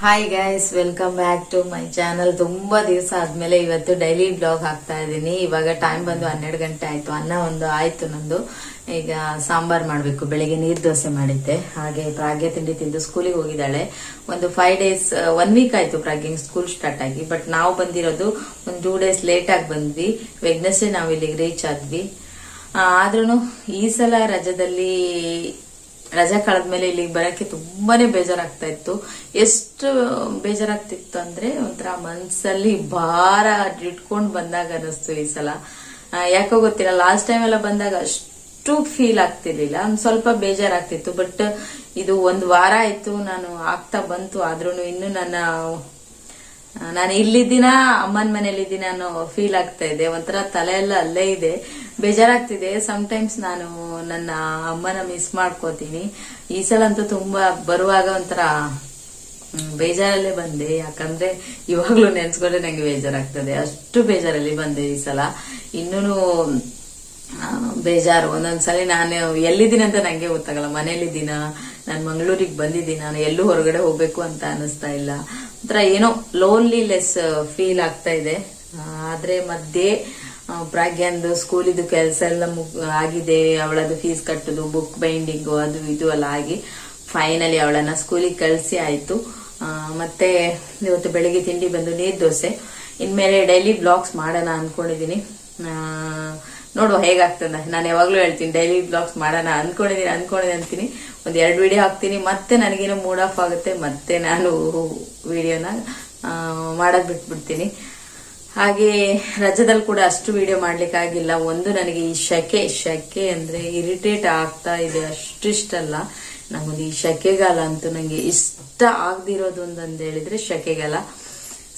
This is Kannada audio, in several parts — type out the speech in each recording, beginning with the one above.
Hi guys, welcome back to my channel. ತುಂಬಾ ದಿವಸ ಆದ್ಮೇಲೆ ಇವತ್ತು ಡೈಲಿ ಬ್ಲಾಗ್ ಹಾಕ್ತಾ ಇದ್ದೀನಿ. ಇವಾಗ ಟೈಮ್ ಬಂದು 12 ಗಂಟೆ ಆಯ್ತು. ಅನ್ನ ಒಂದು ಆಯ್ತು ನಂದು. ಈಗ ಸಾಂಬಾರ್ ಮಾಡ್ಬೇಕು. ಬೆಳಿಗ್ಗೆ ನೀರ್ ದೋಸೆ ಮಾಡಿದ್ದೆ. ಹಾಗೆ ಪ್ರಾಗ್ಯ ತಿಂಡಿ ತಿಂದು ಸ್ಕೂಲಿಗೆ ಹೋಗಿದ್ದಾಳೆ. ಒಂದು 5 ಡೇಸ್ 1 ವೀಕ್ ಆಯ್ತು ಪ್ರಾಗ್ಯಂಗ್ ಸ್ಕೂಲ್ ಸ್ಟಾರ್ಟ್ ಆಗಿ. ಬಟ್ ನಾವು ಬಂದಿರೋದು ಒಂದು 2 ಡೇಸ್ ಲೇಟ್ ಆಗಿ ಬಂದ್ವಿ. ವೆಡ್ನೆಸ್ಡೇ ನಾವು ಇಲ್ಲಿಗೆ ರೀಚ್ ಆದ್ವಿ. ಆದ್ರೂ ಈ ಸಲ ರಜಾ ಕಳೆದ್ಮೇಲೆ ಇಲ್ಲಿಗೆ ಬರಕ್ಕೆ ತುಂಬಾನೇ ಬೇಜಾರಾಗ್ತಾ ಇತ್ತು. ಎಷ್ಟು ಬೇಜಾರಾಗ್ತಿತ್ತು ಅಂದ್ರೆ ಒಂಥರ ಮನ್ಸಲ್ಲಿ ಭಾರ ಇಟ್ಕೊಂಡ್ ಬಂದಾಗ ಅನಿಸ್ತು ಈ ಸಲ. ಯಾಕೋ ಗೊತ್ತಿಲ್ಲ, ಲಾಸ್ಟ್ ಟೈಮ್ ಎಲ್ಲ ಬಂದಾಗ ಅಷ್ಟು ಫೀಲ್ ಆಗ್ತಿರ್ಲಿಲ್ಲ, ಒಂದ್ ಸ್ವಲ್ಪ ಬೇಜಾರಾಗ್ತಿತ್ತು. ಬಟ್ ಇದು 1 ವಾರ ಆಯ್ತು ನಾನು ಆಗ್ತಾ ಬಂತು. ಆದ್ರೂ ಇನ್ನು ನಾನು ಇಲ್ಲಿದ್ದೀನ, ಅಮ್ಮನ ಮನೇಲಿದ್ದೀನಿ ಅನ್ನೋ ಫೀಲ್ ಆಗ್ತಾ ಇದೆ. ಒಂಥರ ತಲೆ ಎಲ್ಲ ಅಲ್ಲೇ ಇದೆ, ಬೇಜಾರಾಗ್ತಿದೆ. ಟೈಮ್ಸ್ ನಾನು ನನ್ನ ಅಮ್ಮನ ಮಿಸ್ ಮಾಡ್ಕೋತೀನಿ. ಈ ಸಲ ಅಂತೂ ತುಂಬಾ ಬರುವಾಗ ಒಂಥರ ಬೇಜಾರಲ್ಲೇ ಬಂದೆ. ಯಾಕಂದ್ರೆ ಇವಾಗ್ಲೂ ನೆನ್ಸ್ಕೊಂಡ್ರೆ ನಂಗೆ ಬೇಜಾರಾಗ್ತದೆ. ಅಷ್ಟು ಬೇಜಾರಲ್ಲಿ ಬಂದೆ ಈ ಸಲ. ಇನ್ನೂ ಬೇಜಾರು. ಒಂದೊಂದ್ಸಲಿ ನಾನು ಎಲ್ಲಿದ್ದೀನಿ ಅಂತ ನಂಗೆ ಗೊತ್ತಾಗಲ್ಲ. ಮನೇಲಿದ್ದೀನ, ನಾನು ಮಂಗಳೂರಿಗೆ ಬಂದಿದ್ದೀನಿ, ನಾನು ಎಲ್ಲೂ ಹೊರಗಡೆ ಹೋಗ್ಬೇಕು ಅಂತ ಅನಿಸ್ತಾ ಇಲ್ಲ. ಒಂಥರ ಏನೋ ಲೋನ್ಲಿನೆಸ್ ಫೀಲ್ ಆಗ್ತಾ ಇದೆ. ಆದ್ರೆ ಮಧ್ಯೆ ಪ್ರಾಗ್ಯಂದು ಸ್ಕೂಲಿದು ಕೆಲಸ ಎಲ್ಲ ಆಗಿದೆ. ಅವಳದು ಫೀಸ್ ಕಟ್ಟುದು, ಬುಕ್ ಬೈಂಡಿಂಗು, ಅದು ಇದು ಎಲ್ಲ ಆಗಿ ಫೈನಲಿ ಅವಳನ್ನ ಸ್ಕೂಲಿಗೆ ಕಳಿಸಿ ಆಯ್ತು. ಮತ್ತೆ ಇವತ್ತು ಬೆಳಿಗ್ಗೆ ತಿಂಡಿ ಬಂದು ನೀರ್ ದೋಸೆ. ಇನ್ಮೇಲೆ ಡೈಲಿ ಬ್ಲಾಗ್ಸ್ ಮಾಡೋಣ ಅನ್ಕೊಂಡಿದೀನಿ. ನೋಡುವ ಹೇಗಾಗ್ತದೆ. ನಾನು ಯಾವಾಗ್ಲೂ ಹೇಳ್ತೀನಿ ಡೈಲಿ ಬ್ಲಾಗ್ಸ್ ಮಾಡೋಣ ಅನ್ಕೊಂಡಿದ್ದೀನಿ ಅಂತೀನಿ. 2 ವಿಡಿಯೋ ಹಾಕ್ತೀನಿ, ಮತ್ತೆ ನನಗೇನೋ ಮೂಡ್ ಆಫ್ ಆಗುತ್ತೆ, ಮತ್ತೆ ನಾನು ವಿಡಿಯೋನ ಮಾಡಕ್ ಬಿಟ್ಬಿಡ್ತೀನಿ. ಹಾಗೆ ರಜದಲ್ಲಿ ಕೂಡ ಅಷ್ಟು ವಿಡಿಯೋ ಮಾಡ್ಲಿಕ್ಕಾಗಿಲ್ಲ. ಒಂದು ನನಗೆ ಈ ಶೆಕೆ ಅಂದ್ರೆ ಇರಿಟೇಟ್ ಆಗ್ತಾ ಇದೆ. ಅಷ್ಟು ಇಷ್ಟಲ್ಲ ನಂಗೊಂದು ಈ ಶೆಕೆಗಾಲ ಅಂತೂ ನಂಗೆ ಇಷ್ಟ ಆಗದಿರೋದು ಅಂತ ಹೇಳಿದ್ರೆ ಶೆಕೆಗಾಲ.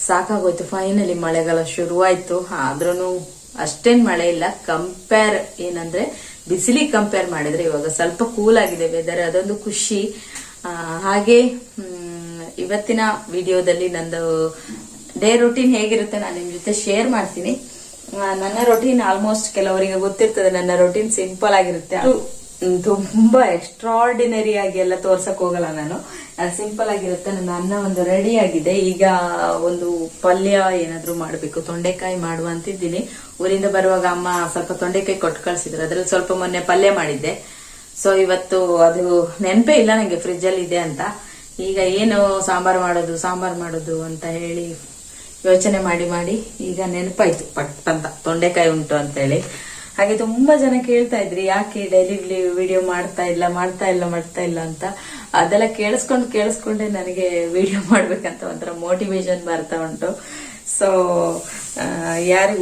ಸಾಕಾಗೋಯ್ತು. ಫೈನಲಿ ಮಳೆಗಾಲ ಶುರುವಾಯ್ತು. ಆದ್ರೂ ಅಷ್ಟೇನ್ ಮಳೆ ಇಲ್ಲ. ಕಂಪೇರ್ ಏನಂದ್ರೆ ಬಿಸಿಲಿಗೆ ಕಂಪೇರ್ ಮಾಡಿದ್ರೆ ಇವಾಗ ಸ್ವಲ್ಪ ಕೂಲ್ ಆಗಿದೆ ವೆದರ್, ಅದೊಂದು ಖುಷಿ. ಹಾಗೆ ಇವತ್ತಿನ ವಿಡಿಯೋದಲ್ಲಿ ನಂದು ಡೇ ರೂಟೀನ್ ಹೇಗಿರುತ್ತೆ ನಾನು ನಿಮ್ ಜೊತೆ ಶೇರ್ ಮಾಡ್ತೀನಿ. ನನ್ನ ರೂಟೀನ್ ಆಲ್ಮೋಸ್ಟ್ ಕೆಲವರಿಗೆ ಗೊತ್ತಿರ್ತದೆ. ನನ್ನ ರೂಟೀನ್ ಸಿಂಪಲ್ ಆಗಿರುತ್ತೆ. ತುಂಬಾ ಎಕ್ಸ್ಟ್ರಾರ್ಡಿನರಿ ಆಗಿ ಎಲ್ಲ ತೋರ್ಸಕ್ ಹೋಗಲ್ಲ ನಾನು. ಸಿಂಪಲ್ ಆಗಿರುತ್ತೆ. ನನ್ನ ಅನ್ನ ಒಂದು ರೆಡಿ ಆಗಿದೆ. ಈಗ ಒಂದು ಪಲ್ಯ ಏನಾದ್ರು ಮಾಡ್ಬೇಕು. ತೊಂಡೆಕಾಯಿ ಮಾಡುವ ಅಂತಿದ್ದೀನಿ. ಊರಿಂದ ಬರುವಾಗ ಅಮ್ಮ ಸ್ವಲ್ಪ ತೊಂಡೆಕಾಯಿ ಕೊಟ್ಟು ಕಳ್ಸಿದ್ರು. ಅದ್ರಲ್ಲಿ ಸ್ವಲ್ಪ ಮೊನ್ನೆ ಪಲ್ಯ ಮಾಡಿದ್ದೆ. ಸೊ ಇವತ್ತು ಅದು ನೆನಪೇ ಇಲ್ಲ ನಂಗೆ ಫ್ರಿಜ್ ಅಲ್ಲಿ ಇದೆ ಅಂತ. ಈಗ ಏನು ಸಾಂಬಾರ್ ಮಾಡೋದು ಅಂತ ಹೇಳಿ ಯೋಚನೆ ಮಾಡಿ ಈಗ ನೆನಪಾಯ್ತು ಪಟ್ ಅಂತ ತೊಂಡೆಕಾಯಿ ಉಂಟು ಅಂತ ಹೇಳಿ. ಹಾಗೆ ತುಂಬಾ ಜನ ಕೇಳ್ತಾ ಇದ್ರಿ ಯಾಕೆ ಡೈಲಿ ವಿಡಿಯೋ ಮಾಡ್ತಾ ಇಲ್ಲ ಅಂತ. ಅದೆಲ್ಲ ಕೇಳಿಸ್ಕೊಂಡೆ ನನಗೆ ವಿಡಿಯೋ ಮಾಡ್ಬೇಕಂತ ಒಂಥರ ಮೋಟಿವೇಶನ್ ಬರ್ತಾ ಉಂಟು. ಸೊ ಯಾರು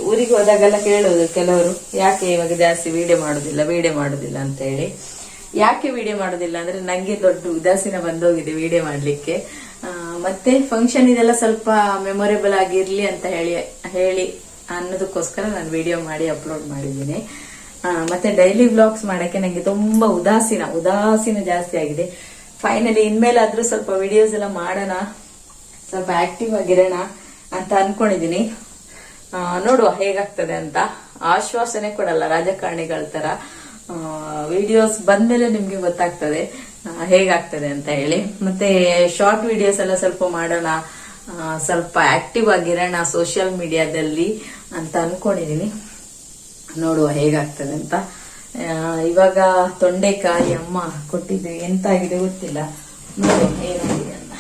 ಊರಿಗೆ ಹೋದಾಗೆಲ್ಲ ಕೇಳೋದು ಕೆಲವರು, ಯಾಕೆ ಇವಾಗ ಜಾಸ್ತಿ ವಿಡಿಯೋ ಮಾಡುದಿಲ್ಲ ಅಂತ ಹೇಳಿ. ಯಾಕೆ ವಿಡಿಯೋ ಮಾಡೋದಿಲ್ಲ ಅಂದ್ರೆ ನಂಗೆ ದೊಡ್ಡ ಉದಾಸೀನ ಬಂದೋಗಿದೆ ವಿಡಿಯೋ ಮಾಡ್ಲಿಕ್ಕೆ. ಮತ್ತೆ ಫಂಕ್ಷನ್ ಇದೆಲ್ಲ ಸ್ವಲ್ಪ ಮೆಮೊರೇಬಲ್ ಆಗಿರ್ಲಿ ಅಂತ ಹೇಳಿ ಅನ್ನೋದಕ್ಕೋಸ್ಕರ ನಾನು ವಿಡಿಯೋ ಮಾಡಿ ಅಪ್ಲೋಡ್ ಮಾಡಿದ್ದೀನಿ. ಮತ್ತೆ ಡೈಲಿ ವ್ಲಾಗ್ಸ್ ಮಾಡಕ್ಕೆ ನಂಗೆ ತುಂಬಾ ಉದಾಸೀನ ಜಾಸ್ತಿ ಆಗಿದೆ. ಫೈನಲಿ ಇನ್ಮೇಲಾದ್ರೂ ಸ್ವಲ್ಪ ವಿಡಿಯೋಸ್ ಎಲ್ಲ ಮಾಡೋಣ, ಸ್ವಲ್ಪ ಆಕ್ಟಿವ್ ಆಗಿರೋಣ ಅಂತ ಅನ್ಕೊಂಡಿದೀನಿ. ನೋಡುವ ಹೇಗಾಗ್ತದೆ ಅಂತ. ಆಶ್ವಾಸನೆ ಕೊಡಲ್ಲ ರಾಜಕಾರಣಿಗಳ ತರ. ವಿಡಿಯೋಸ್ ಬಂದ್ಮೇಲೆ ನಿಮ್ಗೆ ಗೊತ್ತಾಗ್ತದೆ ಹೇಗಾಗ್ತದೆ ಅಂತ ಹೇಳಿ. ಮತ್ತೆ ಶಾರ್ಟ್ ವಿಡಿಯೋಸ್ ಎಲ್ಲ ಸ್ವಲ್ಪ ಮಾಡೋಣ, ಸ್ವಲ್ಪ ಆಕ್ಟಿವ್ ಆಗಿರೋಣ ಸೋಷಿಯಲ್ ಮೀಡಿಯಾದಲ್ಲಿ ಅಂತ ಅನ್ಕೊಂಡಿದೀನಿ. ನೋಡುವ ಹೇಗಾಗ್ತದೆ ಅಂತ. ಇವಾಗ ತೊಂಡೆಕಾಯಿ ಅಮ್ಮ ಕೊಟ್ಟಿದ್ದು ಎಂತ ಆಗಿದೆ ಗೊತ್ತಿಲ್ಲ. ನೋಡುವ ಏನಾಗಿದೆ ಅಂತ.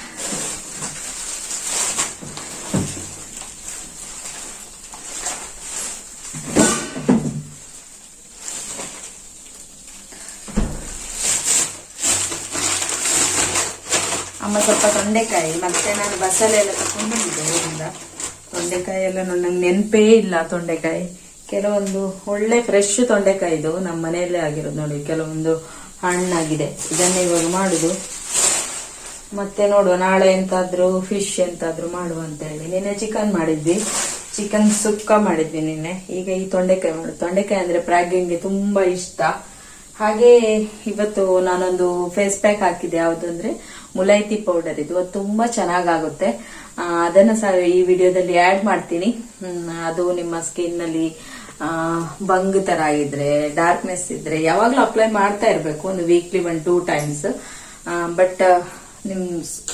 ಅಮ್ಮ ಸ್ವಲ್ಪ ತೊಂಡೆಕಾಯಿ ಮತ್ತೆ ನಾನು ಬಸಳೆ ಎಲ್ಲ ತಕೊಂಡು ಬಂದಿದ್ದೆ ಊರಿಂದ. ತೊಂಡೆಕಾಯಿ ಎಲ್ಲ ನಂಗೆ ನೆನಪೇ ಇಲ್ಲ. ತೊಂಡೆಕಾಯಿ ಕೆಲವೊಂದು ಒಳ್ಳೆ ಫ್ರೆಶ್ ತೊಂಡೆಕಾಯಿ ಇದು ನಮ್ಮ ಮನೆಯಲ್ಲೇ ಆಗಿರೋದು ನೋಡಿ. ಕೆಲವೊಂದು ಹಣ್ಣಾಗಿದೆ. ಇದನ್ನೇ ಇವಾಗ ಮಾಡುದು. ಮತ್ತೆ ನೋಡುವ ನಾಳೆ ಎಂತಾದ್ರೂ ಫಿಶ್ ಎಂತಾದ್ರೂ ಮಾಡುವ ಅಂತ ಹೇಳಿ. ನಿನ್ನೆ ಚಿಕನ್ ಮಾಡಿದ್ವಿ, ಚಿಕನ್ ಸುಕ್ಕ ಮಾಡಿದ್ವಿ ನಿನ್ನೆ. ಈಗ ಈ ತೊಂಡೆಕಾಯಿ ಮಾಡುದು. ತೊಂಡೆಕಾಯಿ ಅಂದ್ರೆ ಪ್ರಾಗ್ಯಂಗೆ ತುಂಬಾ ಇಷ್ಟ. ಹಾಗೆ ಇವತ್ತು ನಾನೊಂದು ಫೇಸ್ ಪ್ಯಾಕ್ ಹಾಕಿದೆ. ಯಾವ್ದಂದ್ರೆ ಮುಲೈತಿ ಪೌಡರ್. ಇದು ತುಂಬಾ ಚೆನ್ನಾಗಾಗುತ್ತೆ. ಅದನ್ನ ಸಹ ಈ ವಿಡಿಯೋದಲ್ಲಿ ಆಡ್ ಮಾಡ್ತೀನಿ. ಅದು ನಿಮ್ಮ ಸ್ಕಿನ್ ನಲ್ಲಿ ಬಂಗ್ ತರ ಇದ್ರೆ, ಡಾರ್ಕ್ನೆಸ್ ಇದ್ರೆ ಯಾವಾಗ್ಲೂ ಅಪ್ಲೈ ಮಾಡ್ತಾ ಇರ್ಬೇಕು. ಒಂದು ವೀಕ್ಲಿ 1-2 ಟೈಮ್ಸ್. ಬಟ್ ನಿಮ್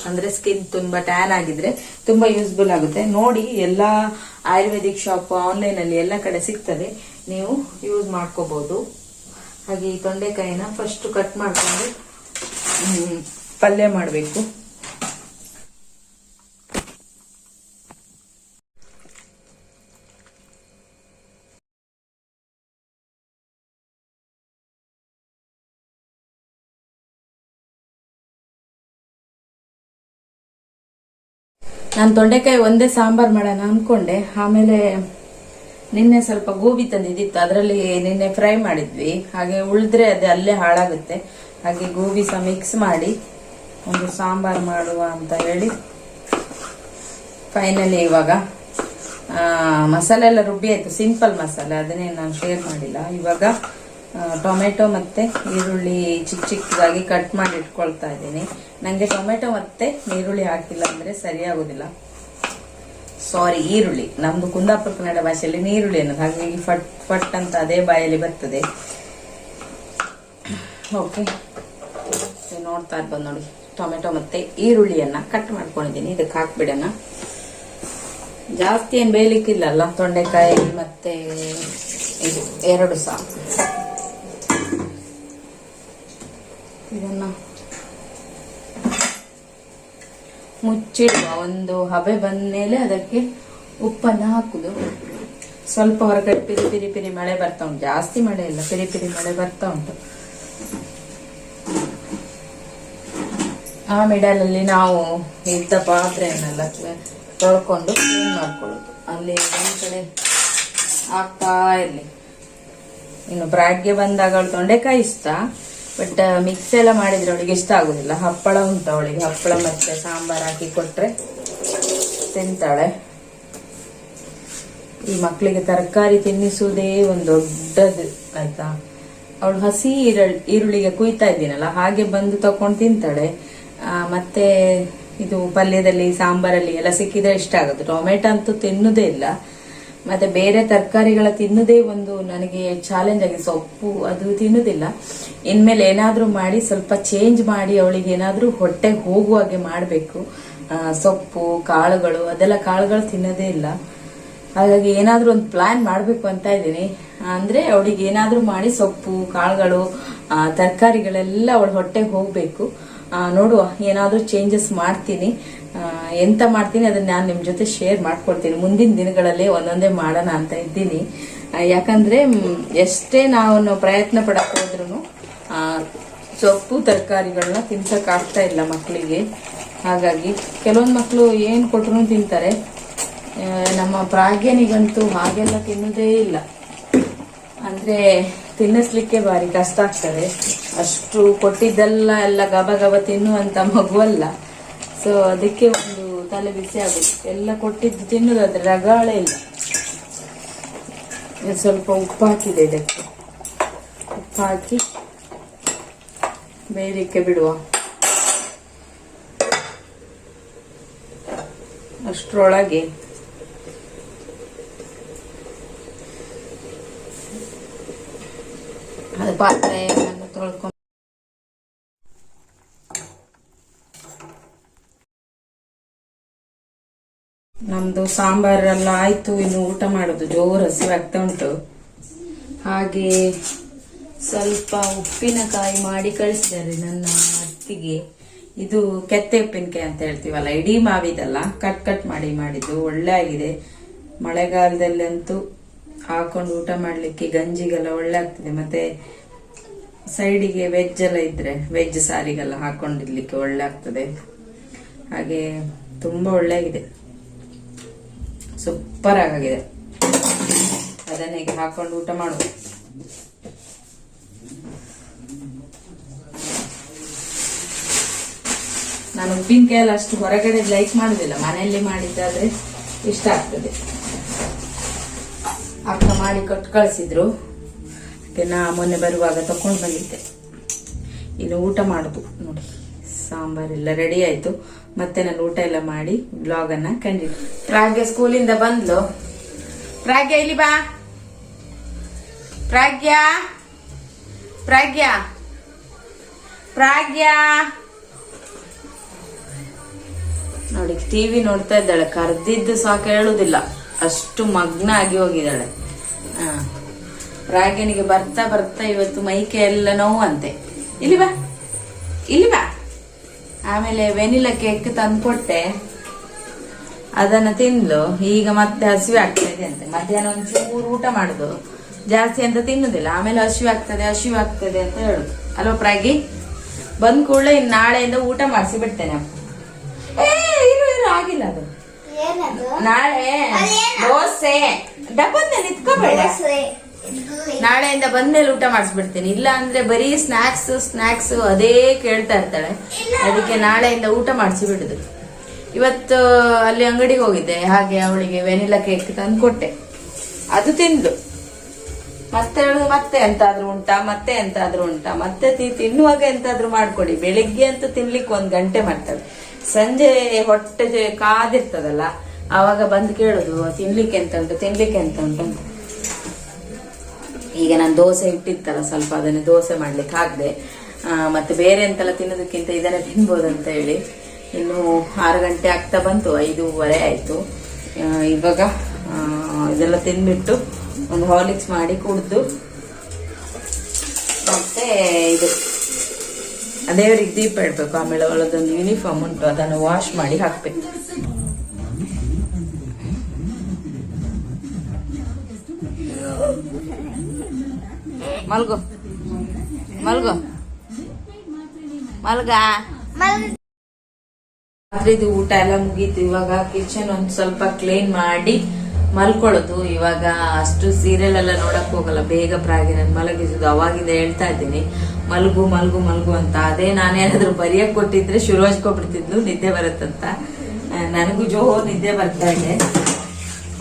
ಅಂದ್ರೆ ಸ್ಕಿನ್ ತುಂಬಾ ಟ್ಯಾನ್ ಆಗಿದ್ರೆ ತುಂಬಾ ಯೂಸ್ಫುಲ್ ಆಗುತ್ತೆ. ನೋಡಿ, ಎಲ್ಲಾ ಆಯುರ್ವೇದಿಕ್ ಶಾಪ್ ಆನ್ಲೈನ್ ಅಲ್ಲಿ ಎಲ್ಲ ಕಡೆ ಸಿಗ್ತದೆ, ನೀವು ಯೂಸ್ ಮಾಡ್ಕೋಬಹುದು. ಹಾಗೆ ಈ ತೊಂಡೆಕಾಯಿನ ಫಸ್ಟ್ ಕಟ್ ಮಾಡ್ಕೊಂಡು ಪಲ್ಯ ಮಾಡಬೇಕು. ನಾನು ತೊಂಡೆಕಾಯಿ ಒಂದೇ ಸಾಂಬಾರ್ ಮಾಡೋಣ ಅನ್ಕೊಂಡೆ. ಆಮೇಲೆ ನಿನ್ನೆ ಸ್ವಲ್ಪ ಗೋಬಿ ತಂದಿದ್ದಿತ್ತು, ಅದರಲ್ಲಿ ನಿನ್ನೆ ಫ್ರೈ ಮಾಡಿದ್ವಿ. ಹಾಗೆ ಉಳಿದ್ರೆ ಅದು ಅಲ್ಲೇ ಹಾಳಾಗುತ್ತೆ. ಹಾಗೆ ಗೋಬಿ ಸಹ ಮಿಕ್ಸ್ ಮಾಡಿ ಒಂದು ಸಾಂಬಾರ್ ಮಾಡುವ ಅಂತ ಹೇಳಿ ಫೈನಲಿ ಇವಾಗ ಮಸಾಲೆ ಎಲ್ಲ ರುಬ್ಬಿ ಆಯ್ತು. ಸಿಂಪಲ್ ಮಸಾಲೆ, ಅದನ್ನೇ ನಾನು ಶೇರ್ ಮಾಡಿಲ್ಲ. ಇವಾಗ ಟೊಮೆಟೊ ಮತ್ತೆ ಈರುಳ್ಳಿ ಚಿಕ್ಕ ಚಿಕ್ಕದಾಗಿ ಕಟ್ ಮಾಡಿ ಇಟ್ಕೊಳ್ತಾ ಇದ್ದೀನಿ. ನಂಗೆ ಟೊಮೆಟೊ ಮತ್ತೆ ಈರುಳ್ಳಿ ಹಾಕಿಲ್ಲ ಅಂದ್ರೆ ಸರಿಯಾಗೋದಿಲ್ಲ. ಸಾರಿ, ಈರುಳ್ಳಿ. ನಮ್ದು ಕುಂದಾಪುರ ಕನ್ನಡ ಭಾಷೆಯಲ್ಲಿ ನೀರುಳ್ಳಿ ಅನ್ನೋದು, ಹಾಗಾಗಿ ಫಟ್ ಫಟ್ ಅಂತ ಅದೇ ಬಾಯಲ್ಲಿ ಬರ್ತದೆ. ಓಕೆ, ನೋಡ್ತಾ ಇರ್ಬೋದು ನೋಡಿ, ಟೊಮೆಟೊ ಮತ್ತೆ ಈರುಳ್ಳಿಯನ್ನ ಕಟ್ ಮಾಡ್ಕೊಂಡಿದ್ದೀನಿ. ಇದಕ್ಕೆ ಹಾಕ್ಬಿಡೋಣ. ಜಾಸ್ತಿ ಏನ್ ಬೇಯಲಿಕ್ಕಿಲ್ಲಲ್ಲ, ತೊಂಡೆಕಾಯಿ ಮತ್ತೆ ಇದು ಎರಡು ಸಹ. ಇದನ್ನ ಮುಚ್ಚಿಡುವ. ಒಂದು ಹಬೆ ಬಂದ ಮೇಲೆ ಅದಕ್ಕೆ ಉಪ್ಪನ್ನ ಹಾಕುದು. ಸ್ವಲ್ಪ ಹೊರಗಡೆ ಪಿರಿ ಪಿರಿ ಪಿರಿ ಮಳೆ ಬರ್ತಾ ಉಂಟು, ಜಾಸ್ತಿ ಮಳೆ ಇಲ್ಲ, ಪಿರಿ ಪಿರಿ ಮಳೆ ಬರ್ತಾ ಉಂಟು. ಆ ಮಿಡಲಲ್ಲಿ ನಾವು ಇದ್ದ ಪಾತ್ರೆಯನ್ನೆಲ್ಲ ತೊಳ್ಕೊಂಡು ಕ್ಲೀನ್ ಮಾಡ್ಕೊಳ್ಳೋದು. ಅಲ್ಲಿ ಒಂದ್ ಕಡೆ ಆಗ್ತಾ ಇರ್ಲಿ. ಇನ್ನು ಬ್ರಾಡ್ಗೆ ಬಂದಾಗ ಅವಳು ತೊಂಡೆಕಾಯಿ ಇಷ್ಟ, ಬಟ್ ಮಿಕ್ಸ್ ಎಲ್ಲ ಮಾಡಿದ್ರೆ ಅವಳಿಗೆ ಇಷ್ಟ ಆಗುದಿಲ್ಲ. ಹಪ್ಪಳ ಉಂಟು ಅವಳಿಗೆ, ಹಪ್ಪಳ ಮತ್ತೆ ಸಾಂಬಾರ್ ಹಾಕಿ ಕೊಟ್ರೆ ತಿಂತಾಳೆ. ಈ ಮಕ್ಕಳಿಗೆ ತರಕಾರಿ ತಿನ್ನಿಸುವುದೇ ಒಂದು ದೊಡ್ಡದು ಆಯ್ತಾ. ಅವಳು ಹಸಿ ಈರುಳ್ಳಿಗೆ ಕುಯ್ತಾ ಇದ್ದೀನಲ್ಲ, ಹಾಗೆ ಬಂದು ತಕೊಂಡು ತಿಂತಾಳೆ. ಮತ್ತೆ ಇದು ಪಲ್ಯದಲ್ಲಿ ಸಾಂಬಾರಲ್ಲಿ ಎಲ್ಲ ಸಿಕ್ಕಿದ್ರೆ ಇಷ್ಟ ಆಗುತ್ತೆ. ಟೊಮೆಟೊ ಅಂತೂ ತಿನ್ನುವುದೇ ಇಲ್ಲ. ಮತ್ತೆ ಬೇರೆ ತರಕಾರಿಗಳ ತಿನ್ನುವುದೇ ಒಂದು ನನಗೆ ಚಾಲೆಂಜ್ ಆಗಿ, ಸೊಪ್ಪು ಅದು ತಿನ್ನುವುದಿಲ್ಲ. ಇನ್ಮೇಲೆ ಏನಾದ್ರೂ ಮಾಡಿ ಸ್ವಲ್ಪ ಚೇಂಜ್ ಮಾಡಿ ಅವಳಿಗೆ ಏನಾದ್ರೂ ಹೊಟ್ಟೆಗೆ ಹೋಗುವಾಗೆ ಮಾಡಬೇಕು. ಸೊಪ್ಪು ಕಾಳುಗಳು ಅದೆಲ್ಲ ಕಾಳುಗಳು ತಿನ್ನೋದೇ ಇಲ್ಲ. ಹಾಗಾಗಿ ಏನಾದ್ರೂ ಒಂದು ಪ್ಲಾನ್ ಮಾಡ್ಬೇಕು ಅಂತ ಇದ್ದೀನಿ. ಅಂದ್ರೆ ಅವಳಿಗೆ ಏನಾದ್ರೂ ಮಾಡಿ ಸೊಪ್ಪು ಕಾಳುಗಳು ತರಕಾರಿಗಳೆಲ್ಲ ಅವಳ ಹೊಟ್ಟೆಗೆ ಹೋಗ್ಬೇಕು. ನೋಡುವ, ಏನಾದ್ರೂ ಚೇಂಜಸ್ ಮಾಡ್ತೀನಿ. ಎಂತ ಮಾಡ್ತೀನಿ ಅದನ್ನ ನಾನು ನಿಮ್ ಜೊತೆ ಶೇರ್ ಮಾಡ್ಕೊಳ್ತೀನಿ. ಮುಂದಿನ ದಿನಗಳಲ್ಲಿ ಒಂದೊಂದೇ ಮಾಡೋಣ ಅಂತ ಇದ್ದೀನಿ. ಯಾಕಂದ್ರೆ ಎಷ್ಟೇ ನಾವು ಪ್ರಯತ್ನ ಪಡಕ್ ಹೋದ್ರು ಸೊಪ್ಪು ತರಕಾರಿಗಳನ್ನ ತಿನ್ಸಕ್ ಆಗ್ತಾ ಇಲ್ಲ ಮಕ್ಕಳಿಗೆ. ಹಾಗಾಗಿ ಕೆಲವೊಂದು ಮಕ್ಕಳು ಏನ್ ಕೊಟ್ರು ತಿಂತಾರೆ. ನಮ್ಮ ಪ್ರಾಗ್ಯನಿಗಂತೂ ಹಾಗೆಲ್ಲ ತಿನ್ನೋದೇ ಇಲ್ಲ. ಅಂದ್ರೆ ತಿನ್ನಿಸ್ಲಿಕ್ಕೆ ಬಾರಿ ಕಷ್ಟ ಆಗ್ತದೆ. ಅಷ್ಟು ಕೊಟ್ಟಿದ್ದೆಲ್ಲ ಎಲ್ಲ ಗಬ ಗಬ ತಿನ್ನುವಂತ ಮಗುವಲ್ಲ. ಸೊ ಅದಕ್ಕೆ ಒಂದು ತಲೆ ಬಿಸಿ ಆಗುತ್ತೆ. ಎಲ್ಲ ಕೊಟ್ಟಿದ್ದು ತಿನ್ನುದಾದ್ರೆ ರಗಾಳೆ ಇಲ್ಲ. ಸ್ವಲ್ಪ ಉಪ್ಪು ಹಾಕಿದೆ, ಇದಕ್ಕೆ ಉಪ್ಪು ಹಾಕಿ ಬೇಯಲಿಕ್ಕೆ ಬಿಡುವ. ಅಷ್ಟರೊಳಗೆ ಅದು ಪಾತ್ರೆ ತೊಳ್ಕೊಂಡು ನಮ್ದು ಸಾಂಬಾರೆಲ್ಲ ಆಯ್ತು. ಇನ್ನು ಊಟ ಮಾಡೋದು, ಜೋರು ಹಸಿವಾಗ್ತಾ ಉಂಟು. ಹಾಗೆ ಸ್ವಲ್ಪ ಉಪ್ಪಿನಕಾಯಿ ಮಾಡಿ ಕಳಿಸಿದ್ದಾರೆ ನನ್ನ ಅತ್ತಿಗೆ. ಇದು ಕೆತ್ತೆ ಉಪ್ಪಿನಕಾಯಿ ಅಂತ ಹೇಳ್ತೀವಲ್ಲ, ಇಡೀ ಮಾವಿದಲ್ಲ, ಕಟ್ ಕಟ್ ಮಾಡಿ ಮಾಡಿದ್ದು. ಒಳ್ಳೆ ಆಗಿದೆ. ಮಳೆಗಾಲದಲ್ಲಂತೂ ಹಾಕೊಂಡು ಊಟ ಮಾಡ್ಲಿಕ್ಕೆ ಗಂಜಿಗೆಲ್ಲ ಒಳ್ಳೆ ಆಗ್ತದೆ. ಮತ್ತೆ ಸೈಡಿಗೆ ವೆಜ್ ಎಲ್ಲ ಇದ್ರೆ ವೆಜ್ ಸಾರಿಗೆಲ್ಲ ಹಾಕೊಂಡಿರ್ಲಿಕ್ಕೆ ಒಳ್ಳೆ ಆಗ್ತದೆ. ಹಾಗೆ ತುಂಬಾ ಒಳ್ಳೆ ಆಗಿದೆ, ಸೂಪರ್ ಆಗಿದೆ. ಅದನ್ನೇ ಹಾಕೊಂಡು ಊಟ ಮಾಡುದು. ನಾನು ಉಪ್ಪಿನಕಾಯಿ ಎಲ್ಲ ಅಷ್ಟು ಹೊರಗಡೆ ಲೈಕ್ ಮಾಡುದಿಲ್ಲ, ಮನೆಯಲ್ಲಿ ಮಾಡಿದ್ದಾದ್ರೆ ಇಷ್ಟ ಆಗ್ತದೆ. ಅಕ್ಕ ಮಾಡಿ ಕೊಟ್ಟು ಕಳಿಸಿದ್ರು, ನಾ ಮೊನ್ನೆ ಬರುವಾಗ ತಕೊಂಡು ಬಂದಿದ್ದೆ. ಇನ್ನು ಊಟ ಮಾಡುದು ನೋಡಿ. ಸಾಂಬಾರೆಲ್ಲ ರೆಡಿ ಆಯ್ತು. ಮತ್ತೆ ನಾನು ಊಟ ಎಲ್ಲ ಮಾಡಿ ಬ್ಲಾಗ್ ಅನ್ನ ಕಂಡಿದ್ದೆ. ಪ್ರಾಗ್ಯ ಸ್ಕೂಲಿಂದ ಬಂದ್ಲು. ಪ್ರಾಗ್ಯ ಇಲ್ಲಿ ಬಾ. ಪ್ರಾಗ್ಯ ಪ್ರಾಗ್ಯ ಪ್ರಾಗ್ಯ ನೋಡಿ ಟಿವಿ ನೋಡ್ತಾ ಇದ್ದಾಳೆ, ಕರ್ದಿದ್ದು ಸಾಕು ಹೇಳುದಿಲ್ಲ, ಅಷ್ಟು ಮಗ್ನ ಆಗಿ ಹೋಗಿದ್ದಾಳೆ. ರಾಗಿಣಿಗೆ ಬರ್ತಾ ಬರ್ತಾ ಇವತ್ತು ಮೈಕೆ ಎಲ್ಲ ನೋವಂತೆ. ಇಲ್ಲಿ ಬಾ ಇಲ್ಲಿ ಬಾ. ಆಮೇಲೆ ವೆನಿಲಾ ಕೇಕ್ ತಂದ್ಕೊಟ್ಟೆ, ಅದನ್ನ ತಿಂದ್ಲು. ಈಗ ಮತ್ತೆ ಹಸಿವೆ ಆಗ್ತಾ ಇದೆ ಅಂತೆ. ಮಧ್ಯಾಹ್ನ ಒಂಚೂರು ಊಟ ಮಾಡುದು, ಜಾಸ್ತಿ ಅಂತ ತಿನ್ನುದಿಲ್ಲ. ಆಮೇಲೆ ಹಸಿವೆ ಆಗ್ತದೆ ಅಂತ ಹೇಳುದು ಅಲ್ವಾ ಪ್ರಾಗಿ? ಬಂದ್ ಕೂಡಲೇ ಇನ್ ನಾಳೆಯಿಂದ ಊಟ ಮಾಡಿಸಿ ಬಿಡ್ತೇನೆ. ಇರು ಆಗಿಲ್ಲ ಅದು. ನಾಳೆ ದೋಸೆ ಡಬ್ಬಂದ ನಿತ್ಕೋಬೇಡ, ನಾಳೆಯಿಂದ ಬಂದ್ಮೇಲೆ ಊಟ ಮಾಡಿಸ್ಬಿಡ್ತೀನಿ. ಇಲ್ಲ ಅಂದ್ರೆ ಬರೀ ಸ್ನಾಕ್ಸ್ ಅದೇ ಕೇಳ್ತಾ ಇರ್ತಾಳೆ. ಅದಕ್ಕೆ ನಾಳೆಯಿಂದ ಊಟ ಮಾಡಿಸಿ ಬಿಡುದು. ಇವತ್ತು ಅಲ್ಲಿ ಅಂಗಡಿಗೆ ಹೋಗಿದ್ದೆ, ಹಾಗೆ ಅವಳಿಗೆ ವೆನಿಲಾ ಕೇಕ್ ತಂದು ಕೊಟ್ಟೆ, ಅದು ತಿಂದು ಮತ್ತೆ ಹೇಳುದು ಮತ್ತೆ ಎಂತಾದ್ರೂ ಉಂಟಾ, ಮತ್ತೆ ತಿನ್ನುವಾಗ ಎಂತಾದ್ರೂ ಮಾಡ್ಕೊಡಿ. ಬೆಳಿಗ್ಗೆ ಅಂತ ತಿನ್ಲಿಕ್ಕೆ 1 ಗಂಟೆ ಮಾಡ್ತಾಳೆ, ಸಂಜೆ ಹೊಟ್ಟೆ ಕಾದಿರ್ತದಲ್ಲ ಆವಾಗ ಬಂದು ಕೇಳುದು ತಿನ್ಲಿಕ್ಕೆ ಎಂತ ಉಂಟು ಅಂತ. ಈಗ ನಾನು ದೋಸೆ ಇಟ್ಟಿತ್ತಲ್ಲ ಸ್ವಲ್ಪ, ಅದನ್ನ ದೋಸೆ ಮಾಡ್ಲಿಕ್ಕೆ ಹಾಕ್ದೆ. ಮತ್ತೆ ಬೇರೆ ಎಂತೆಲ್ಲ ತಿನ್ನೋದಕ್ಕಿಂತ ಇದನ್ನೇ ತಿನ್ಬೋದಂತ ಹೇಳಿ ಇನ್ನು 6 ಗಂಟೆ ಆಗ್ತಾ ಬಂತು, 5:15 ಆಯ್ತು. ಇವಾಗ ಇದೆಲ್ಲ ತಿನ್ಬಿಟ್ಟು ಒಂದು ಹಾರ್ಲಿಕ್ಸ್ ಮಾಡಿ ಕುಡ್ದು, ಮತ್ತೆ ಇದು ದೇವರಿಗೆ ದೀಪ ಇಡ್ಬೇಕು. ಆಮೇಲೆ ಅವಳದೊಂದು ಯೂನಿಫಾರ್ಮ್ ಉಂಟು, ಅದನ್ನು ವಾಶ್ ಮಾಡಿ ಹಾಕ್ಬೇಕು. ಮಲ್ಗ ರಾತ್ರಿದು ಊಟ ಎಲ್ಲ ಮುಗೀತು. ಇವಾಗ ಕಿಚನ್ ಒಂದ್ ಸ್ವಲ್ಪ ಕ್ಲೀನ್ ಮಾಡಿ ಮಲ್ಕೊಳ್ಳೋದು. ಇವಾಗ ಅಷ್ಟು ಸೀರಿಯಲ್ ಎಲ್ಲ ನೋಡಕ್ ಹೋಗಲ್ಲ, ಬೇಗ ಪ್ರಾಗಿ ನನ್ ಮಲಗಿಸುದು. ಅವಾಗಿಂದ ಹೇಳ್ತಾ ಇದ್ದೀನಿ ಮಲ್ಗು ಅಂತ. ಅದೇ ನಾನೇನಾದ್ರೂ ಬರೆಯಕ್ ಕೊಟ್ಟಿದ್ರೆ ಶುರು ಹಚ್ಕೊಬಿಡ್ತಿದ್ಲು, ನಿದ್ದೆ ಬರುತ್ತಂತ. ನನಗೂ ನಿದ್ದೆ ಬರ್ತಾ ಇದೆ.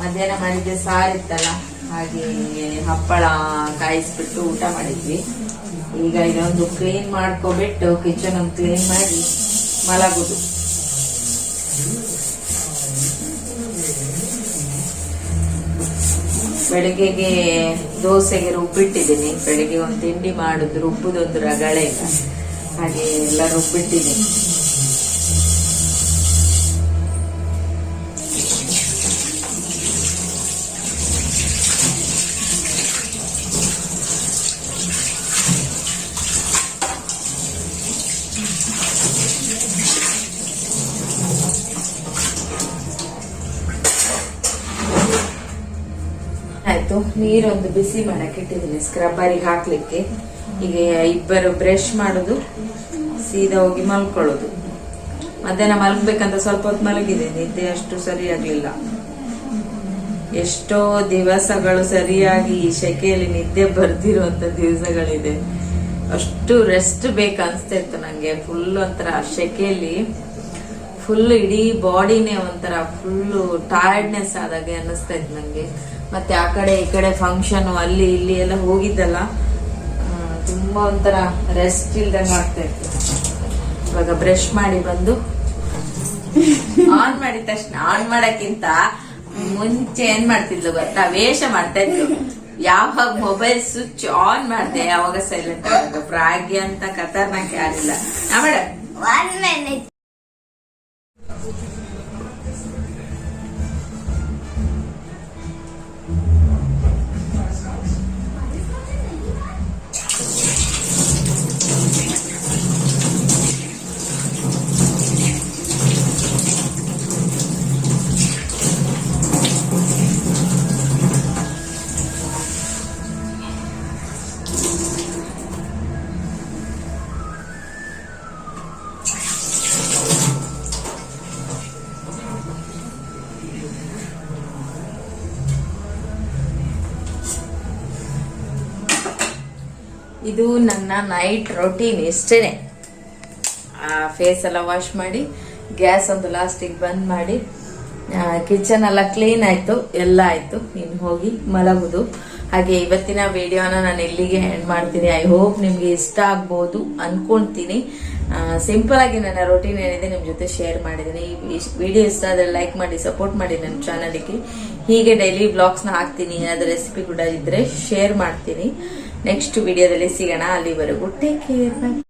ಮಧ್ಯಾಹ್ನ ಮಾಡಿದ್ದೆ ಸಾರಿತ್ತಲ್ಲ, ಹಾಗೆ ಹಪ್ಪಳ ಕಾಯಿಸ್ಬಿಟ್ಟು ಊಟ ಮಾಡಿದ್ವಿ. ಈಗ ಇದೊಂದು ಕ್ಲೀನ್ ಮಾಡ್ಕೊಬಿಟ್ಟು ಕಿಚನ್ ಒಂದು ಕ್ಲೀನ್ ಮಾಡಿ ಮಲಗುದು. ಬೆಳಿಗ್ಗೆಗೆ ದೋಸೆಗೆ ರುಬ್ಬಿಟ್ಟಿದ್ದೀನಿ. ಬೆಳಿಗ್ಗೆ ಒಂದು ತಿಂಡಿ ಮಾಡುದು, ರುಬ್ಬುದೊಂದು ರಗಳೆ ಇಲ್ಲ, ಹಾಗೆ ಎಲ್ಲ ರುಬ್ಬಿಟ್ಟಿದ್ದೀನಿ. ಆಯ್ತು, ನೀರೊಂದು ಬಿಸಿ ಮಾಡಕ್ಕೆ ಇಟ್ಟಿದ್ದೀನಿ ಸ್ಕ್ರಬ್ಬರಿಗೆ ಹಾಕ್ಲಿಕ್ಕೆ. ಈಗ ಇಬ್ಬರು ಬ್ರಷ್ ಮಾಡುದು, ಸೀದಾ ಹೋಗಿ ಮಲ್ಕೊಳ್ಳೋದು. ಮಧ್ಯಾಹ್ನ ಮಲಗ್ಬೇಕಂತ ಸ್ವಲ್ಪ ಹೊತ್ತು ಮಲಗಿದೆ, ನಿದ್ದೆ ಅಷ್ಟು ಸರಿಯಾಗ್ಲಿಲ್ಲ. ಎಷ್ಟೋ ದಿವಸಗಳು ಸರಿಯಾಗಿ ಶೆಕೆಯಲ್ಲಿ ನಿದ್ದೆ ಬರ್ದಿರುವಂತ ದಿವಸಗಳಿದೆ. ಅಷ್ಟು ರೆಸ್ಟ್ ಬೇಕನ್ಸ್ತಾ ಇತ್ತು ನಂಗೆ. ಫುಲ್ ಒಂಥರ ಶೆಕೆಯಲ್ಲಿ ಫುಲ್ ಇಡೀ ಬಾಡಿನೇ ಒಂಥರ ಫುಲ್ ಟಯರ್ಡ್ನೆಸ್ ಆದಾಗೆ ಅನ್ನಿಸ್ತಾ ಇತ್ತು ನಂಗೆ. ಮತ್ತೆ ಆ ಕಡೆ ಈ ಕಡೆ ಫಂಕ್ಷನ್ ಅಲ್ಲಿ ಇಲ್ಲಿ ಎಲ್ಲ ಹೋಗಿದ್ದಲ್ಲ, ತುಂಬಾ ಒಂಥರ ರೆಸ್ಟ್ ಇಲ್ದಂಗ ಆಗ್ತಾ ಇತ್ತು. ಇವಾಗ ಬ್ರಷ್ ಮಾಡಿ ಬಂದು ಆನ್ ಮಾಡಿದ ತಕ್ಷಣ, ಆನ್ ಮಾಡಕ್ಕಿಂತ ಮುಂಚೆ ಏನ್ ಮಾಡ್ತಿದ್ಲು ಗೊತ್ತಾ, ವೇಷ ಮಾಡ್ತಾ ಇದ್ಲು. ಯಾವಾಗ ಮೊಬೈಲ್ ಸ್ವಿಚ್ ಆನ್ ಮಾಡ್ದೆ ಯಾವಾಗ ಸೈಲೆಂಟ್ ಆಗ. ಪ್ರಾಗ್ಯ ಅಂತ ಖತರ್ನಾಕ್ ಯಾರಿಲ್ಲ. ಇದು ನನ್ನ ನೈಟ್ ರೊಟೀನ್ ಇಷ್ಟೇನೆ. ಫೇಸ್ ಎಲ್ಲ ವಾಶ್ ಮಾಡಿ, ಗ್ಯಾಸ್ ಒಂದು ಲಾಸ್ಟಿಗೆ ಬಂದ್ ಮಾಡಿ, ಕಿಚನ್ ಎಲ್ಲ ಕ್ಲೀನ್ ಆಯ್ತು, ಎಲ್ಲ ಆಯ್ತು. ಇನ್ನು ಹೋಗಿ ಮಲಗುದು. ಹಾಗೆ ಇವತ್ತಿನ ವಿಡಿಯೋನ ನಾನು ಇಲ್ಲಿಗೆ ಎಂಡ್ ಮಾಡ್ತೀನಿ. ಐ ಹೋಪ್ ನಿಮ್ಗೆ ಇಷ್ಟ ಆಗ್ಬೋದು ಅನ್ಕೊಂತೀನಿ. ಸಿಂಪಲ್ ಆಗಿ ನನ್ನ ರೊಟೀನ್ ಏನಿದೆ ನಿಮ್ ಜೊತೆ ಶೇರ್ ಮಾಡಿದ್ದೀನಿ. ಈ ವಿಡಿಯೋ ಇಷ್ಟ ಆದ್ರೆ ಲೈಕ್ ಮಾಡಿ, ಸಪೋರ್ಟ್ ಮಾಡಿ ನನ್ನ ಚಾನಲ್ಗೆ. ಹೀಗೆ ಡೈಲಿ ಬ್ಲಾಗ್ಸ್ ನ ಹಾಕ್ತೀನಿ. ಏನಾದ್ರೂ ರೆಸಿಪಿ ಕೂಡ ಇದ್ರೆ ಶೇರ್ ಮಾಡ್ತೀನಿ. ನೆಕ್ಸ್ಟ್ ವಿಡಿಯೋದಲ್ಲಿ ಸಿಗೋಣ. ಅಲ್ಲಿವರೆಗೂ ಟೇಕ್ ಕೇರ್.